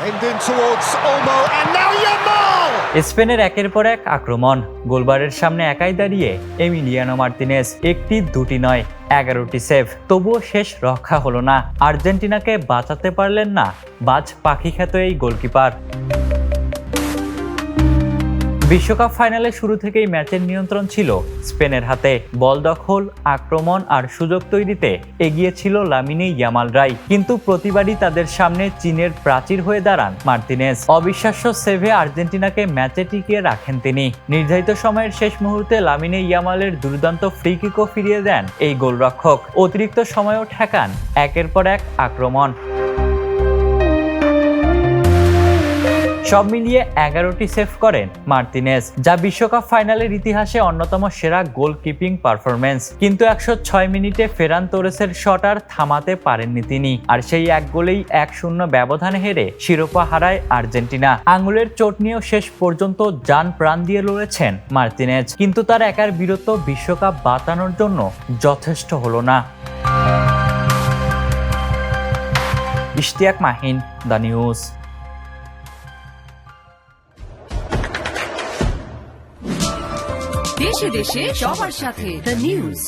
Hendon towards Olmo and now Yamal! স্পেনের একের পর এক আক্রমণ। গোলবারের সামনে একাই দাঁড়িয়ে এমিলিয়ানো মার্তিনেজ, একটি দুটি নয় 11টি সেভ, তবুও শেষ রক্ষা হলো না। আর্জেন্টিনাকে বাঁচাতে পারলেন না বাজ পাখি খ্যাত এই গোলকিপার। বিশ্বকাপ ফাইনালে শুরু থেকেই ম্যাচের নিয়ন্ত্রণ ছিল স্পেনের হাতে। বল দখল, আক্রমণ আর সুযোগ তৈরিতে এগিয়ে ছিল লামিনে ইয়ামালরাই, কিন্তু প্রতিবারই তাদের সামনে চীনের প্রাচীর হয়ে দাঁড়ান মার্তিনেজ। অবিশ্বাস্য সেভে আর্জেন্টিনাকে ম্যাচে টিকিয়ে রাখেন তিনি। নির্ধারিত সময়ের শেষ মুহূর্তে লামিনে ইয়ামালের দুর্দান্ত ফ্রি কিকও ফিরিয়ে দেন এই গোলরক্ষক। অতিরিক্ত সময়ও ঠেকান একের পর এক আক্রমণ। সব মিলিয়ে 11টি সেভ করেন মার্তিনেজ, যা বিশ্বকাপ ফাইনালের ইতিহাসে অন্যতম সেরা গোলকিপিং পারফরম্যান্স। কিন্তু 106 মিনিটে ফেরান তোরেসের শট আর থামাতে পারেননি তিনি। আর সেই এক গোলেই 1-0 ব্যবধানে হেরে শিরোপা হারায় আর্জেন্টিনা। আঙুলের চোট নিয়েও শেষ পর্যন্ত জান প্রাণ দিয়ে লড়েছেন মার্তিনেজ, কিন্তু তার একার বীরত্ব বিশ্বকাপ বাঁচানোর জন্য যথেষ্ট হলো না। Ishtiaq Mahin, the news. দেশে দেশে সবার সাথে দ্য নিউজ।